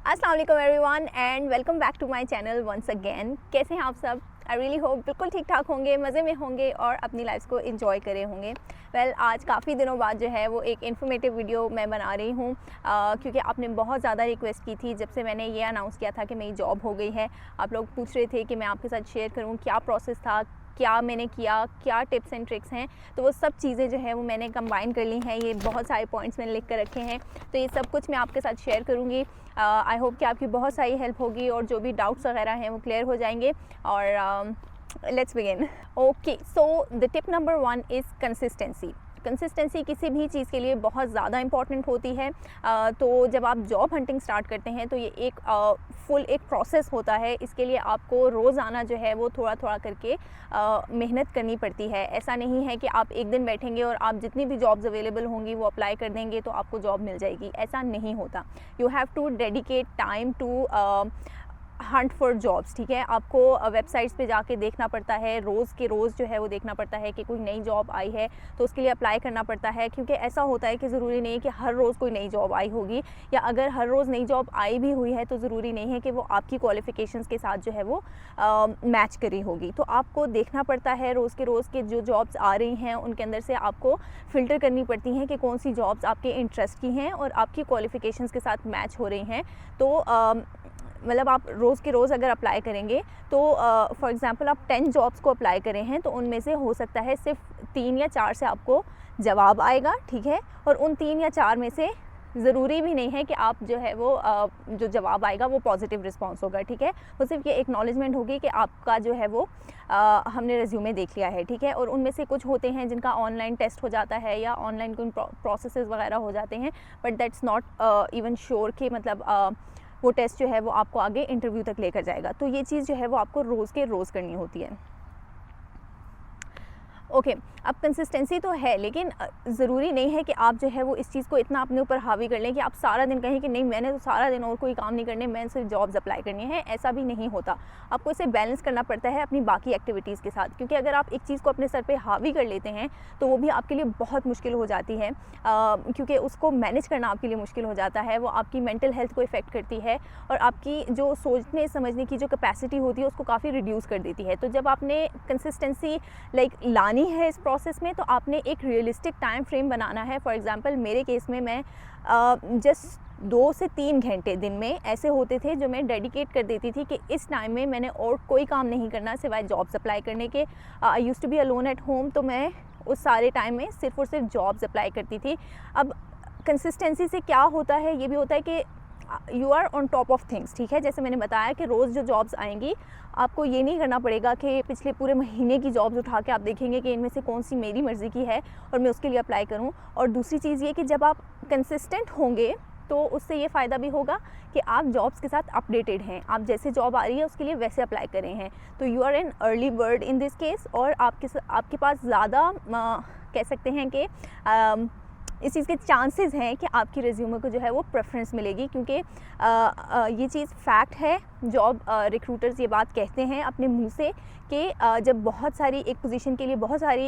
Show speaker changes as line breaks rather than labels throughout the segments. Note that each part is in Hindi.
अस्सलाम वालेकुम everyone and welcome back to my channel once again. कैसे हैं आप सब? आई रियली होप बिल्कुल ठीक ठाक होंगे, मज़े में होंगे और अपनी लाइफ को एंजॉय करे होंगे। आज काफ़ी दिनों बाद जो है वो एक इन्फॉर्मेटिव वीडियो मैं बना रही हूँ क्योंकि आपने बहुत ज़्यादा रिक्वेस्ट की थी जब से मैंने ये अनाउंस किया था कि मेरी जॉब हो गई है। आप लोग पूछ रहे थे कि मैं आपके साथ शेयर करूँ क्या प्रोसेस था, क्या मैंने किया, क्या टिप्स एंड ट्रिक्स हैं। तो वो सब चीज़ें जो है वो मैंने कंबाइन कर ली हैं। ये बहुत सारे पॉइंट्स मैंने लिख कर रखे हैं, तो ये सब कुछ मैं आपके साथ शेयर करूँगी। आई होप कि आपकी बहुत सारी हेल्प होगी और जो भी डाउट्स वगैरह हैं वो क्लियर हो जाएंगे। और let's begin. Okay, so the tip number 1 is consistency. Consistency किसी भी चीज़ के लिए बहुत ज़्यादा इंपॉर्टेंट होती है। तो जब आप जॉब हंटिंग स्टार्ट करते हैं तो ये एक फुल एक प्रोसेस होता है। इसके लिए आपको रोज़ाना जो है वो थोड़ा थोड़ा करके मेहनत करनी पड़ती है। ऐसा नहीं है कि आप एक दिन बैठेंगे और आप जितनी भी जॉब्स अवेलेबल होंगी वो अप्लाई कर देंगे तो आपको जॉब मिल जाएगी, ऐसा नहीं होता। You have to dedicate time to hunt for jobs. ठीक है, आपको वेबसाइट्स पे जाके देखना पड़ता है, रोज़ के रोज़ जो है वो देखना पड़ता है कि कोई नई जॉब आई है तो उसके लिए अप्लाई करना पड़ता है। क्योंकि ऐसा होता है कि ज़रूरी नहीं है कि हर रोज़ कोई नई जॉब आई होगी, या अगर हर रोज़ नई जॉब आई भी हुई है तो ज़रूरी नहीं है कि वो आपकी क्वालिफ़िकेशंस के साथ जो है वो मैच करी होगी। तो आपको देखना पड़ता है रोज़ के जो जॉब्स आ रही हैं उनके अंदर से आपको फ़िल्टर करनी पड़ती हैं कि कौन सी जॉब्स आपके इंटरेस्ट की हैं और आपकी क्वालिफ़िकेशंस के साथ मैच हो रही हैं। तो मतलब आप रोज़ के रोज़ अगर अप्लाई करेंगे तो फॉर एग्ज़ाम्पल आप 10 जॉब्स को अप्लाई करें हैं तो उनमें से हो सकता है सिर्फ 3 या 4 से आपको जवाब आएगा। ठीक है, और उन 3 या 4 में से ज़रूरी भी नहीं है कि आप जो है वो जो जवाब आएगा वो पॉजिटिव रिस्पॉन्स होगा। ठीक है, वो सिर्फ ये एक्नॉलेजमेंट होगी कि आपका जो है वो हमने रिज्यूमे देख लिया है। ठीक है, और उनमें से कुछ होते हैं जिनका ऑनलाइन टेस्ट हो जाता है या ऑनलाइन कोई प्रोसेसेस वगैरह हो जाते हैं, but that's not even sure कि मतलब वो टेस्ट जो है वो आपको आगे इंटरव्यू तक लेकर जाएगा। तो ये चीज़ जो है वो आपको रोज़ के रोज़ करनी होती है। ओके, अब कंसिस्टेंसी तो है, लेकिन ज़रूरी नहीं है कि आप जो है वो इस चीज़ को इतना अपने ऊपर हावी कर लें कि आप सारा दिन कहें कि नहीं मैंने तो सारा दिन और कोई काम नहीं करने, मैंने सिर्फ जॉब्स अप्लाई करनी है। ऐसा भी नहीं होता। आपको इसे बैलेंस करना पड़ता है अपनी बाकी एक्टिविटीज़ के साथ, क्योंकि अगर आप एक चीज़ को अपने सर पे हावी कर लेते हैं तो वो भी आपके लिए बहुत मुश्किल हो जाती है, क्योंकि उसको मैनेज करना आपके लिए मुश्किल हो जाता है। वो आपकी मेंटल हेल्थ को इफ़ेक्ट करती है और आपकी जो सोचने समझने की जो कैपेसिटी होती है उसको काफ़ी रिड्यूस कर देती है। तो जब आपने कंसिस्टेंसी लानी है इस प्रोसेस में तो आपने एक रियलिस्टिक टाइम फ्रेम बनाना है। फॉर एग्जांपल मेरे केस में मैं जस्ट 2 से 3 घंटे दिन में ऐसे होते थे जो मैं डेडिकेट कर देती थी कि इस टाइम में मैंने और कोई काम नहीं करना सिवाय जॉब्स अप्लाई करने के। I used to be alone at home, तो मैं उस सारे टाइम में सिर्फ और सिर्फ जॉब्स अप्लाई करती थी। अब कंसिस्टेंसी से क्या होता है, ये भी होता है कि you are on top of things. ठीक है, जैसे मैंने बताया कि रोज़ जो जॉब्स आएंगी आपको ये नहीं करना पड़ेगा कि पिछले पूरे महीने की जॉब्स उठा के आप देखेंगे कि इनमें से कौन सी मेरी मर्ज़ी की है और मैं उसके लिए अप्लाई करूं। और दूसरी चीज़ ये कि जब आप कंसिस्टेंट होंगे तो उससे ये फ़ायदा भी होगा कि आप जॉब्स के साथ अपडेटेड हैं। आप जैसे जॉब आ रही है उसके लिए वैसे अप्लाई कर रहे हैं, तो you are an early bird in this case. और आपके पास ज़्यादा कह सकते हैं कि इस चीज़ के चांसेस हैं कि आपकी रिज्यूमे को जो है वो प्रेफरेंस मिलेगी, क्योंकि ये चीज़ फैक्ट है। जॉब रिक्रूटर्स ये बात कहते हैं अपने मुंह से कि जब बहुत सारी एक पोजीशन के लिए बहुत सारी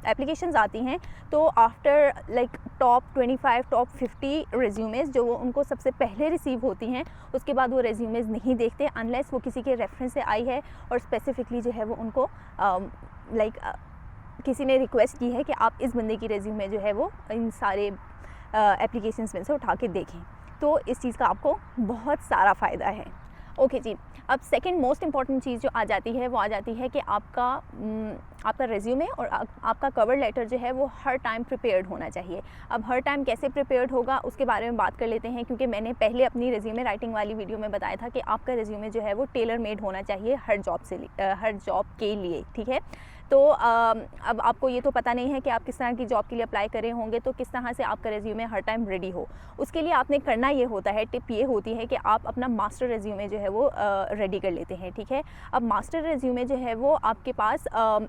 एप्लीकेशंस आती हैं तो आफ्टर लाइक टॉप 25 टॉप 50 रिज्यूमेज़ जो वो उनको सबसे पहले रिसीव होती हैं, उसके बाद वो रिज्यूमेज़ नहीं देखते अनलेस वो किसी के रेफरेंस से आई है और स्पेसिफिकली जो है वो उनको किसी ने रिक्वेस्ट की है कि आप इस बंदे की रेज्यूमे जो है वो इन सारे एप्लीकेशंस में से उठा के देखें। तो इस चीज़ का आपको बहुत सारा फ़ायदा है। ओके जी, अब सेकंड मोस्ट इम्पॉर्टेंट चीज़ जो आ जाती है वो आ जाती है कि आपका रेज्यूमे और आपका कवर लेटर जो है वो हर टाइम प्रिपेयर्ड होना चाहिए। अब हर टाइम कैसे प्रिपेयर्ड होगा उसके बारे में बात कर लेते हैं, क्योंकि मैंने पहले अपनी रेज्यूमे राइटिंग वाली वीडियो में बताया था कि आपका रेज्यूमे जो है वो टेलर मेड होना चाहिए हर जॉब के लिए। ठीक है, तो अब आपको ये तो पता नहीं है कि आप किस तरह की जॉब के लिए अप्लाई कर रहे होंगे, तो किस तरह से आपका रेज्यूमे हर टाइम रेडी हो। उसके लिए आपने करना ये होता है, टिप ये होती है कि आप अपना मास्टर रेज्यूमे जो है वो रेडी कर लेते हैं। ठीक है, अब मास्टर रेज्यूमे जो है वो आपके पास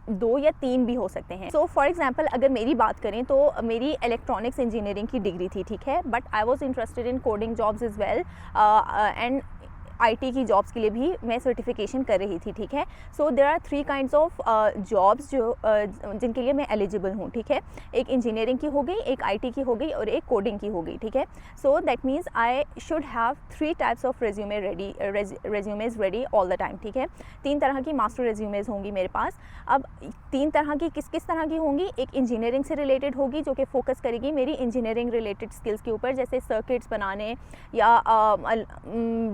2 या 3 भी हो सकते हैं। सो फॉर एग्जांपल अगर मेरी बात करें तो मेरी इलेक्ट्रॉनिक्स इंजीनियरिंग की डिग्री थी। ठीक है, but I was interested in coding jobs is well and IT की जॉब्स के लिए भी मैं सर्टिफिकेशन कर रही थी, ठीक है। So there are 3 kinds of jobs जो जिनके लिए मैं एलिजिबल हूँ, ठीक है। एक इंजीनियरिंग की हो गई, एक IT की हो गई और एक कोडिंग की हो गई, ठीक है। So that means I should have 3 types of resumes ready all the time, ठीक है। 3 तरह की मास्टर रेज्यूमेज होंगी मेरे पास। अब 3 तरह की किस तरह की होंगी? एक इंजीनियरिंग से रिलेटेड होगी जो कि फोकस करेगी मेरी इंजीनियरिंग रिलेटेड स्किल्स के ऊपर, जैसे सर्किट्स बनाने या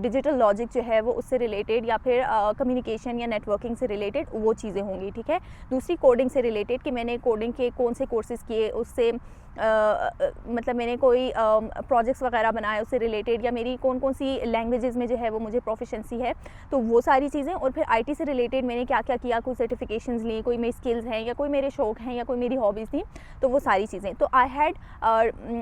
डिजिटल लॉजिक जो है वो उससे रिलेटेड, या फिर कम्युनिकेशन या नेटवर्किंग से रिलेटेड वो चीज़ें होंगी, ठीक है। दूसरी कोडिंग से रिलेटेड कि मैंने कोडिंग के कौन से कोर्सेज़ किए, उससे मतलब मैंने कोई प्रोजेक्ट्स वगैरह बनाए उससे रिलेटेड, या मेरी कौन कौन सी लैंग्वेजेस में जो है वो मुझे प्रोफिशेंसी है, तो वो सारी चीज़ें। और फिर IT से रिलेटेड मैंने क्या क्या किया, कोई सर्टिफिकेशंस ली, कोई मेरी स्किल्स हैं या कोई मेरे शौक हैं या कोई मेरी हॉबीज़ थी, तो वो सारी चीज़ें। तो आई हैड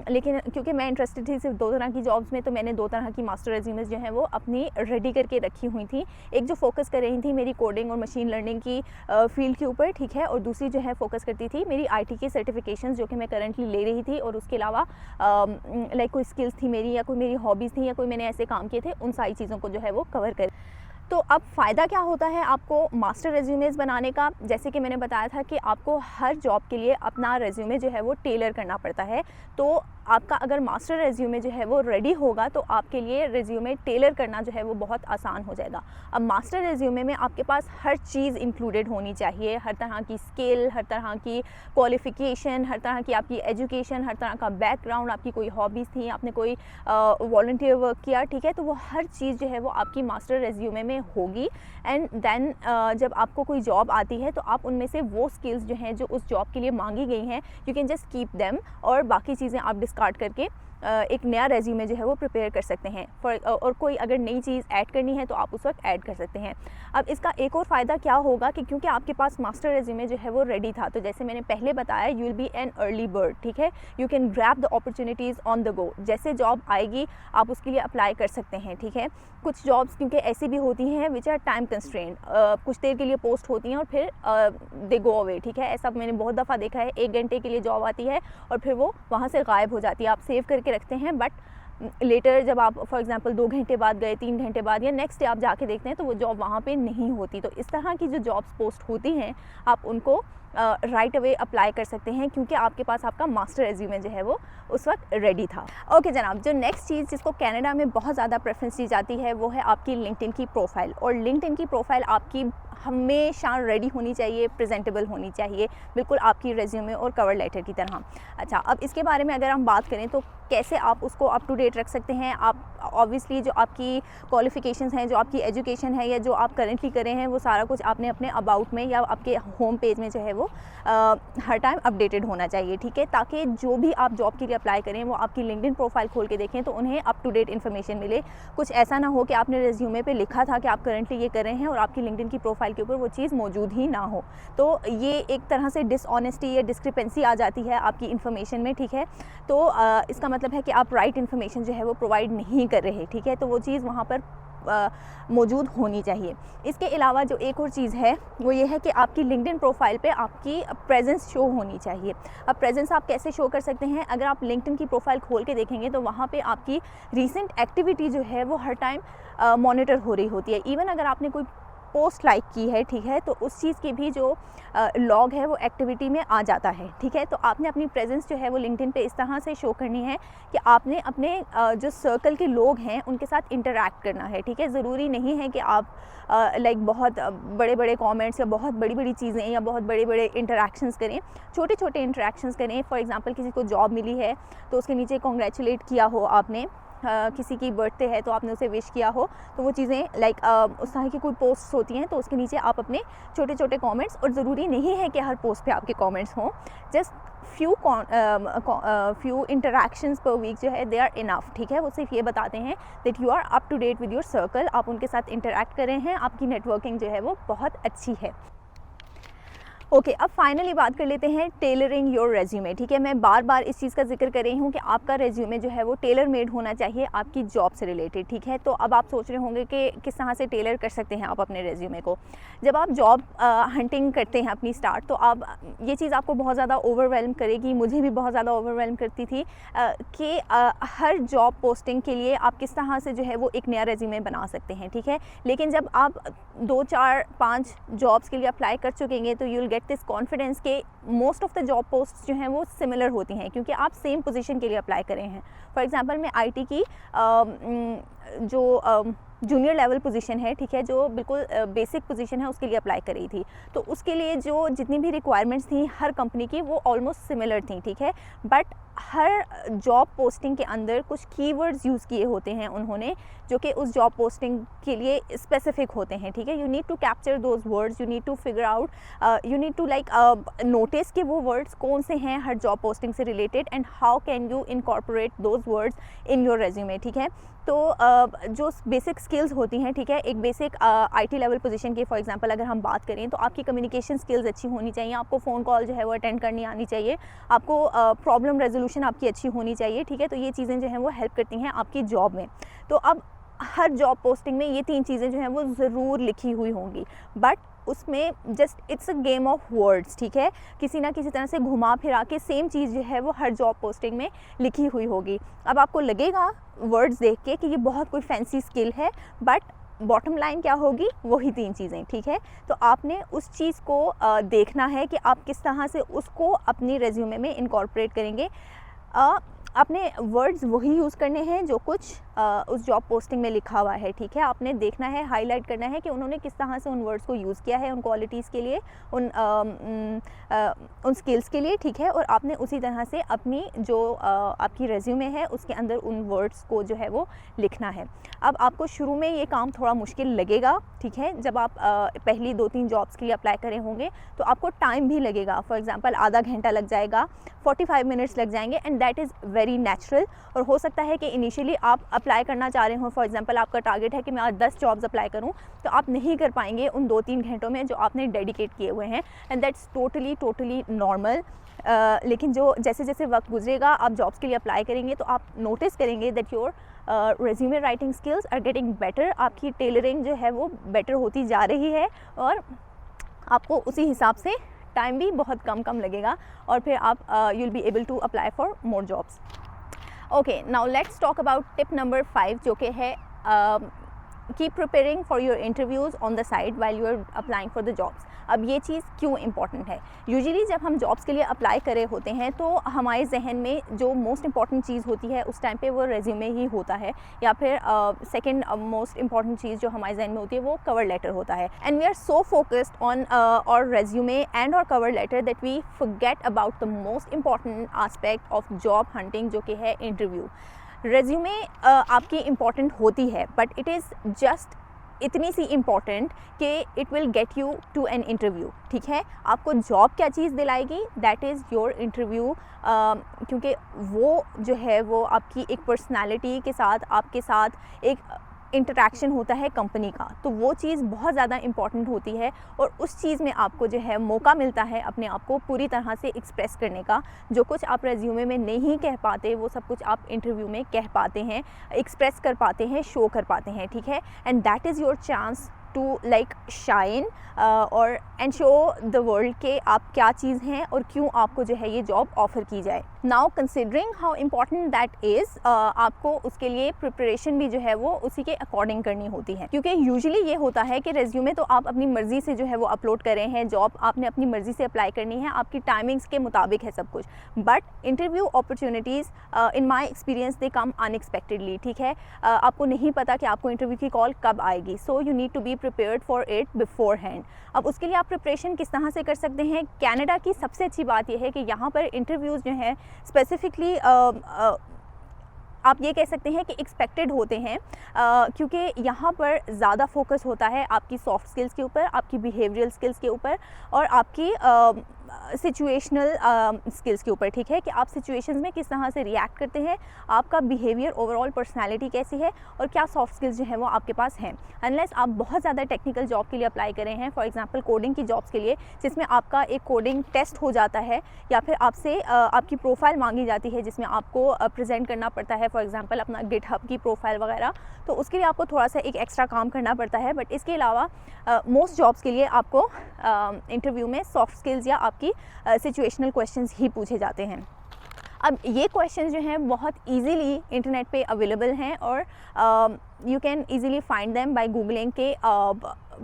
लेकिन क्योंकि मैं इंटरेस्टेड थी सिर्फ 2 तरह की जॉब्स में, तो मैंने 2 तरह की मास्टर रेज्यूमेज जो हैं वो अपनी रेडी करके रखी हुई थी। एक जो फोकस कर रही थी मेरी कोडिंग और मशीन लर्निंग की फील्ड के ऊपर, ठीक है, और दूसरी जो है फोकस करती थी मेरी IT के सर्टिफिकेशंस जो कि मैं करंटली ले रही थी, और उसके अलावा लाइक कोई स्किल्स थी मेरी या कोई मेरी हॉबीज़ थी या कोई मैंने ऐसे काम किए थे, उन सारी चीज़ों को जो है वो कवर कर। तो अब फ़ायदा क्या होता है आपको मास्टर रेज्यूमेज़ बनाने का? जैसे कि मैंने बताया था कि आपको हर जॉब के लिए अपना रेज्यूमे जो है वो टेलर करना पड़ता है। तो आपका अगर मास्टर रेज्यूमे जो है वो रेडी होगा तो आपके लिए रेज्यूमे टेलर करना जो है वो बहुत आसान हो जाएगा। अब मास्टर रेज्यूमे में आपके पास हर चीज़ इंक्लूडेड होनी चाहिए, हर तरह की स्किल, हर तरह की क्वालिफ़िकेशन, हर तरह की आपकी एजुकेशन, हर तरह का बैकग्राउंड, आपकी कोई हॉबीज़ थी, आपने कोई वॉलंटियर वर्क किया, ठीक है, तो वो हर चीज़ जो है वो आपकी मास्टर रेज्यूमे में होगी। एंड देन जब आपको कोई जॉब आती है तो आप उनमें से वो स्किल्स जो हैं जो उस जॉब के लिए मांगी गई हैं, you can just keep them, और बाकी चीज़ें आप डिस्कार्ड करके एक नया रेज्यूमे जो है वो प्रिपेयर कर सकते हैं। और कोई अगर नई चीज़ ऐड करनी है तो आप उस वक्त ऐड कर सकते हैं। अब इसका एक और फ़ायदा क्या होगा कि क्योंकि आपके पास मास्टर रेज्यूमे जो है वो रेडी था, तो जैसे मैंने पहले बताया, you will B N early bird, ठीक है। You can grab the opportunities on the go. जैसे जॉब आएगी आप उसके लिए अप्लाई कर सकते हैं, ठीक है। कुछ जॉब्स क्योंकि ऐसी भी होती हैं विच आर टाइम कंस्ट्रेंट, कुछ देर के लिए पोस्ट होती हैं और फिर दे गो अवे, ठीक है। ऐसा मैंने बहुत दफ़ा देखा है, 1 घंटे के लिए जॉब आती है और फिर वो वहाँ से गायब हो जाती है। आप सेव करके रखते हैं, बट लेटर जब आप फॉर एग्जांपल 2 घंटे बाद गए, 3 घंटे बाद या नेक्स्ट डे आप जाके देखते हैं तो वो जॉब वहाँ पे नहीं होती। तो इस तरह की जो जॉब्स पोस्ट होती हैं आप उनको राइट अवे अप्लाई कर सकते हैं, क्योंकि आपके पास आपका मास्टर रेज्यूमे जो है वो उस वक्त रेडी था। ओके जनाब, जो नेक्स्ट चीज़ जिसको कनाडा में बहुत ज़्यादा प्रेफरेंस दी जाती है वो है आपकी लिंक्डइन की प्रोफाइल। और लिंक्डइन की प्रोफाइल आपकी हमेशा रेडी होनी चाहिए, प्रेजेंटेबल होनी चाहिए, बिल्कुल आपकी रेज्यूमे और कवर लेटर की तरह। अच्छा, अब इसके बारे में अगर हम बात करें तो कैसे आप उसको अप टू डेट रख सकते हैं। आप ऑब्वियसली जो आपकी क्वालिफ़िकेशंस हैं, जो आपकी एजुकेशन है या जो आप करेंटली कर रहे हैं, वो सारा कुछ आपने अपने अबाउट में या आपके होम पेज में जो है वो हर टाइम अपडेटेड होना चाहिए, ठीक है, ताकि जो भी आप जॉब के लिए अप्लाई करें वो आपकी लिंक्डइन प्रोफाइल खोल के देखें तो उन्हें अप टू डेट इन्फॉर्मेशन मिले। कुछ ऐसा ना हो कि आपने रेज्यूमे पे लिखा था कि आप करंटली ये कर रहे हैं और आपकी लिंक्डइन की प्रोफाइल के ऊपर वो चीज़ मौजूद ही ना हो, तो ये एक तरह से डिसऑनेस्टी या डिस्क्रिपेंसी आ जाती है आपकी इन्फॉर्मेशन में, ठीक है। तो इसका मतलब है कि आप राइट इन्फॉर्मेशन जो है वो प्रोवाइड नहीं कर रहे, ठीक है, तो वो चीज़ वहाँ पर मौजूद होनी चाहिए। इसके अलावा जो एक और चीज़ है वो ये है कि आपकी लिंक्डइन प्रोफाइल पे आपकी प्रेजेंस शो होनी चाहिए। अब प्रेजेंस आप कैसे शो कर सकते हैं? अगर आप लिंक्डइन की प्रोफाइल खोल के देखेंगे तो वहाँ पे आपकी रीसेंट एक्टिविटी जो है वो हर टाइम मॉनिटर हो रही होती है। इवन अगर आपने कोई पोस्ट लाइक की है, ठीक है, तो उस चीज़ की भी जो लॉग है वो एक्टिविटी में आ जाता है, ठीक है। तो आपने अपनी प्रेजेंस जो है वो लिंक्डइन पे इस तरह से शो करनी है कि आपने अपने जो सर्कल के लोग हैं उनके साथ इंटरैक्ट करना है, ठीक है। ज़रूरी नहीं है कि आप लाइक बहुत बड़े बड़े कमेंट्स या बहुत बड़ी बड़ी चीज़ें या बहुत बड़े बड़े इंटरैक्शंस करें, छोटे छोटे इंटरैक्शंस करें। फॉर एग्जांपल किसी को जॉब मिली है तो उसके नीचे कॉन्ग्रेचुलेट किया हो आपने, किसी की बर्थडे है तो आपने उसे विश किया हो, तो वो चीज़ें लाइक उस तरह की कोई पोस्ट्स होती हैं तो उसके नीचे आप अपने छोटे छोटे कमेंट्स, और ज़रूरी नहीं है कि हर पोस्ट पे आपके कमेंट्स हों, just few interactions per week जो है दे आर इनफ, ठीक है। वो सिर्फ ये बताते हैं that you are up to date with your circle, आप उनके साथ इंटरैक्ट कर रहे हैं, आपकी नेटवर्किंग जो है वो बहुत अच्छी है। ओके, अब फाइनली बात कर लेते हैं टेलरिंग योर रेज्यूमे। ठीक है, मैं बार बार इस चीज़ का जिक्र कर रही हूँ कि आपका रेज्यूमे जो है वो टेलर मेड होना चाहिए आपकी जॉब से रिलेटेड। ठीक है, तो अब आप सोच रहे होंगे कि किस तरह से टेलर कर सकते हैं आप अपने रेज्यूमे को। जब आप जॉब हंटिंग करते हैं अपनी स्टार्ट, तो आप ये चीज़ आपको बहुत ज़्यादा ओवरवेलम करेगी, मुझे भी बहुत ज़्यादा ओवरवेलम करती थी कि हर जॉब पोस्टिंग के लिए आप किस तरह से जो है वो एक नया रेज्यूमे बना सकते हैं। ठीक है, लेकिन जब आप 2, 4, 5 जॉब्स के लिए अप्लाई कर चुकेंगे तो you will get this confidence के most of the job post जो हैं वो सिमिलर होती हैं, क्योंकि आप सेम पोजीशन के लिए अप्लाई कर रहे हैं। फॉर एग्जांपल मैं आईटी की जो जूनियर लेवल पोजीशन है, ठीक है, जो बिल्कुल बेसिक पोजीशन है, उसके लिए अप्लाई कर रही थी। तो उसके लिए जो जितनी भी रिक्वायरमेंट्स थी हर कंपनी की, वो ऑलमोस्ट सिमिलर थी। ठीक है, बट हर जॉब पोस्टिंग के अंदर कुछ कीवर्ड्स यूज़ किए होते हैं उन्होंने, जो कि उस जॉब पोस्टिंग के लिए स्पेसिफिक होते हैं। ठीक है, you need to capture those words, you need to figure out, you need to like notice कि वो वर्ड्स कौन से हैं हर जॉब पोस्टिंग से related, and how can you incorporate those words in your resume. ठीक है, तो जो बेसिक स्किल्स होती हैं, ठीक है, एक बेसिक आईटी लेवल पोजीशन की फॉर एग्जांपल अगर हम बात करें, तो आपकी कम्युनिकेशन स्किल्स अच्छी होनी चाहिए, आपको फ़ोन कॉल जो है वो अटेंड करनी आनी चाहिए, आपको प्रॉब्लम रेजोल्यूशन आपकी अच्छी होनी चाहिए। ठीक है, तो ये चीज़ें जो हैं वो हेल्प करती हैं आपकी जॉब में। तो अब हर जॉब पोस्टिंग में ये 3 चीज़ें जो हैं वो ज़रूर लिखी हुई होंगी, बट उसमें just it's a game of words. ठीक है, किसी ना किसी तरह से घुमा फिरा के सेम चीज़ जो है वो हर जॉब पोस्टिंग में लिखी हुई होगी। अब आपको लगेगा वर्ड्स देख के कि ये बहुत कोई फैंसी स्किल है, बट बॉटम लाइन क्या होगी, वही 3 चीज़ें। ठीक है, तो आपने उस चीज़ को देखना है कि आप किस तरह से उसको अपनी रेज्यूमे में इनकॉर्पोरेट करेंगे। आपने वर्ड्स वही यूज़ करने हैं जो कुछ उस जॉब पोस्टिंग में लिखा हुआ है। ठीक है, आपने देखना है, हाईलाइट करना है कि उन्होंने किस तरह से उन वर्ड्स को यूज़ किया है, उन क्वालिटीज़ के लिए, उन स्किल्स के लिए। ठीक है, और आपने उसी तरह से अपनी जो आपकी रेज्यूमे है उसके अंदर उन वर्ड्स को जो है वो लिखना है। अब आपको शुरू में ये काम थोड़ा मुश्किल लगेगा। ठीक है, जब आप पहली 2-3 जॉब्स के लिए अप्लाई करे होंगे तो आपको टाइम भी लगेगा। फॉर एग्जांपल आधा घंटा लग जाएगा, 45 मिनट्स लग जाएंगे, and that is very natural. और हो सकता है कि इनिशियली आप अप्लाई करना चाह रहे हो, फॉर एग्जांपल आपका टारगेट है कि मैं आज 10 जॉब्स अप्लाई करूं, तो आप नहीं कर पाएंगे उन 2-3 घंटों में जो आपने डेडिकेट किए हुए हैं, एंड दैट्स टोटली नॉर्मल। लेकिन जो जैसे जैसे वक्त गुजरेगा, आप जॉब्स के लिए अप्लाई करेंगे, तो आप नोटिस करेंगे that your resume writing skills are getting better. आपकी टेलरिंग जो है वो बेटर होती जा रही है, और आपको उसी हिसाब से टाइम भी बहुत कम लगेगा, और फिर आप you will be able to apply for more jobs. Okay, now let's talk about tip number 5, जो कि है keep preparing for your interviews on the side while you are applying for the jobs. अब ये चीज़ क्यों इंपॉर्टेंट है? यूजुअली जब हम जॉब्स के लिए अप्लाई कर रहे होते हैं तो हमारे जहन में जो मोस्ट इंपॉर्टेंट चीज़ होती है उस टाइम पे वो रेज्यूमे ही होता है, या फिर सेकंड मोस्ट इंपॉर्टेंट चीज़ जो हमारे जहन में होती है वो कवर लेटर होता है। And we are so focused on our resume and our cover letter that we forget about the most important aspect of job hunting, जो कि है इंटरव्यू। रेज्यूमे आपकी इम्पॉर्टेंट होती है, बट इट इज़ जस्ट इतनी सी इम्पॉर्टेंट कि it will get you to an interview. ठीक है, आपको जॉब क्या चीज़ दिलाएगी, दैट इज़ योर इंटरव्यू, क्योंकि वो जो है वो आपकी एक पर्सनालिटी के साथ, आपके साथ एक इंटरेक्शन होता है कंपनी का, तो वो चीज़ बहुत ज़्यादा इम्पॉर्टेंट होती है, और उस चीज़ में आपको जो है मौका मिलता है अपने आप को पूरी तरह से एक्सप्रेस करने का। जो कुछ आप रेज्यूमे में नहीं कह पाते वो सब कुछ आप इंटरव्यू में कह पाते हैं, एक्सप्रेस कर पाते हैं, शो कर पाते हैं। ठीक है, and that is your chance to like shine or and show the world के आप क्या चीज़ हैं और क्यों आपको जो है ये जॉब ऑफ़र की जाए। Now considering how important that is, आपको उसके लिए प्रिपरेशन भी जो है वो उसी के अकॉर्डिंग करनी होती है, क्योंकि यूजुअली ये होता है कि रेज्यूमे तो आप अपनी मर्ज़ी से जो है वो अपलोड कर रहे हैं, जॉब आपने अपनी मर्ज़ी से अप्लाई करनी है, आपकी टाइमिंग्स के मुताबिक है सब कुछ, but interview opportunities in my experience they come unexpectedly. ठीक है, आपको नहीं पता कि आपको इंटरव्यू की कॉल कब आएगी, so you need to be prepared for it beforehand. अब उसके लिए आप प्रिपरेशन किस तरह से कर सकते हैं? कनाडा की सबसे अच्छी बात यह है कि यहाँ पर इंटरव्यूज़ जो हैं स्पेसिफिकली आप ये कह सकते हैं कि एक्सपेक्टेड होते हैं, क्योंकि यहाँ पर ज़्यादा फोकस होता है आपकी सॉफ्ट स्किल्स के ऊपर, आपकी बिहेवियरल स्किल्स के ऊपर, और आपकी सिचुएशनल स्किल्स के ऊपर, ठीक है, कि आप सिचुएशंस में किस तरह से रिएक्ट करते हैं, आपका बिहेवियर, ओवरऑल पर्सनालिटी कैसी है और क्या सॉफ्ट स्किल्स जो है वो आपके पास हैं। अनलेस आप बहुत ज़्यादा टेक्निकल जॉब के लिए अप्लाई कर रहे हैं, फॉर एग्जांपल कोडिंग की जॉब्स के लिए, जिसमें आपका एक कोडिंग टेस्ट हो जाता है या फिर आपसे आपकी प्रोफाइल मांगी जाती है जिसमें आपको प्रेजेंट करना पड़ता है, फॉर एग्जांपल अपना गिटहब की प्रोफाइल वगैरह, तो उसके लिए आपको थोड़ा सा एक एक्स्ट्रा काम करना पड़ता है। बट इसके अलावा मोस्ट जॉब्स के लिए आपको इंटरव्यू में सॉफ्ट स्किल्स या आपकी सिचुएशनल क्वेश्चंस ही पूछे जाते हैं। अब ये क्वेश्चंस जो हैं बहुत इजीली इंटरनेट पे अवेलेबल हैं और you can easily find them by googling के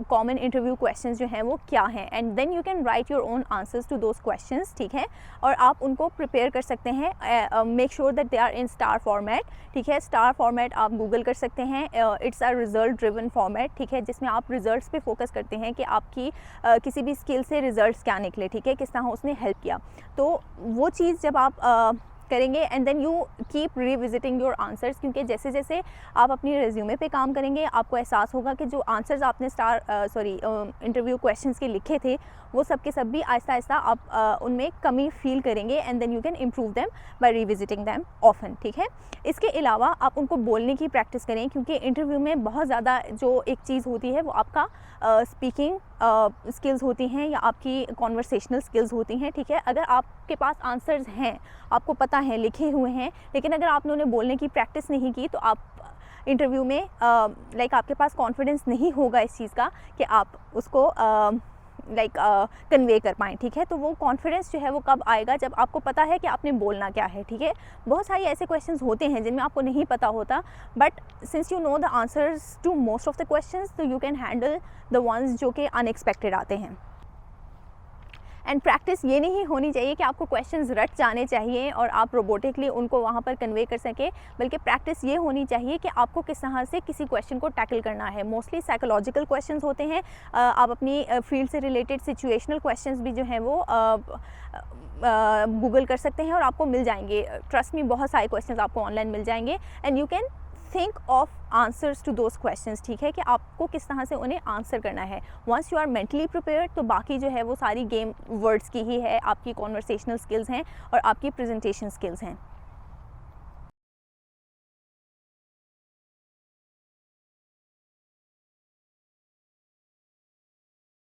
कॉमन इंटरव्यू क्वेश्चंस जो हैं वो क्या हैं, and then you can write your own answers to those questions, ठीक है, और आप उनको प्रिपेयर कर सकते हैं। Make sure that they are in STAR format, ठीक है। स्टार फॉर्मेट आप गूगल कर सकते हैं। It's a result driven format, ठीक है, जिसमें आप रिजल्ट्स पे फोकस करते हैं कि आपकी किसी भी स्किल से रिजल्ट्स क्या निकले, ठीक है, किस तरह उसने हेल्प किया। तो वो चीज़ जब आप करेंगे and then you keep revisiting your answers, क्योंकि जैसे जैसे आप अपनी रिज्यूमे पे काम करेंगे आपको एहसास होगा कि जो आंसर्स आपने इंटरव्यू क्वेश्चंस के लिखे थे वो सब के सब भी आहिस्ता आहिस्ता आप उनमें कमी फील करेंगे and then you can improve them by revisiting them often, ठीक है। इसके अलावा आप उनको बोलने की प्रैक्टिस करें, क्योंकि इंटरव्यू में बहुत ज़्यादा जो एक चीज़ होती है वो आपका स्पीकिंग स्किल्स होती हैं या आपकी कॉन्वर्सेशनल स्किल्स होती हैं, ठीक है। अगर आपके पास आंसर्स हैं, आपको पता है, लिखे हुए हैं, लेकिन अगर आपने उन्हें बोलने की प्रैक्टिस नहीं की तो आप इंटरव्यू में आपके पास कॉन्फिडेंस नहीं होगा इस चीज़ का कि आप उसको कन्वे कर पाएँ, ठीक है। तो वो कॉन्फिडेंस जो है वो कब आएगा, जब आपको पता है कि आपने बोलना क्या है, ठीक है। बहुत सारे ऐसे क्वेश्चंस होते हैं जिनमें आपको नहीं पता होता, but since you know the answers to most of the questions, तो you can handle the ones जो कि अनएक्सपेक्टेड आते हैं। एंड प्रैक्टिस ये नहीं होनी चाहिए कि आपको क्वेश्चंस रट जाने चाहिए और आप रोबोटिकली उनको वहाँ पर कन्वे कर सकें, बल्कि प्रैक्टिस ये होनी चाहिए कि आपको किस तरह से किसी क्वेश्चन को टैकल करना है। मोस्टली साइकोलॉजिकल क्वेश्चंस होते हैं, आप अपनी फील्ड से रिलेटेड सिचुएशनल क्वेश्चंस भी जो हैं वो गूगल कर सकते हैं और आपको मिल जाएंगे। ट्रस्ट मी, बहुत सारे क्वेश्चंस आपको ऑनलाइन मिल जाएंगे and you can think of answers to those questions, ठीक है, कि आपको किस तरह से उन्हें आंसर करना है। Once you are mentally prepared तो बाकी जो है वो सारी गेम वर्ड्स की ही है, आपकी कॉन्वर्सेशनल स्किल्स हैं और आपकी प्रेजेंटेशन स्किल्स हैं।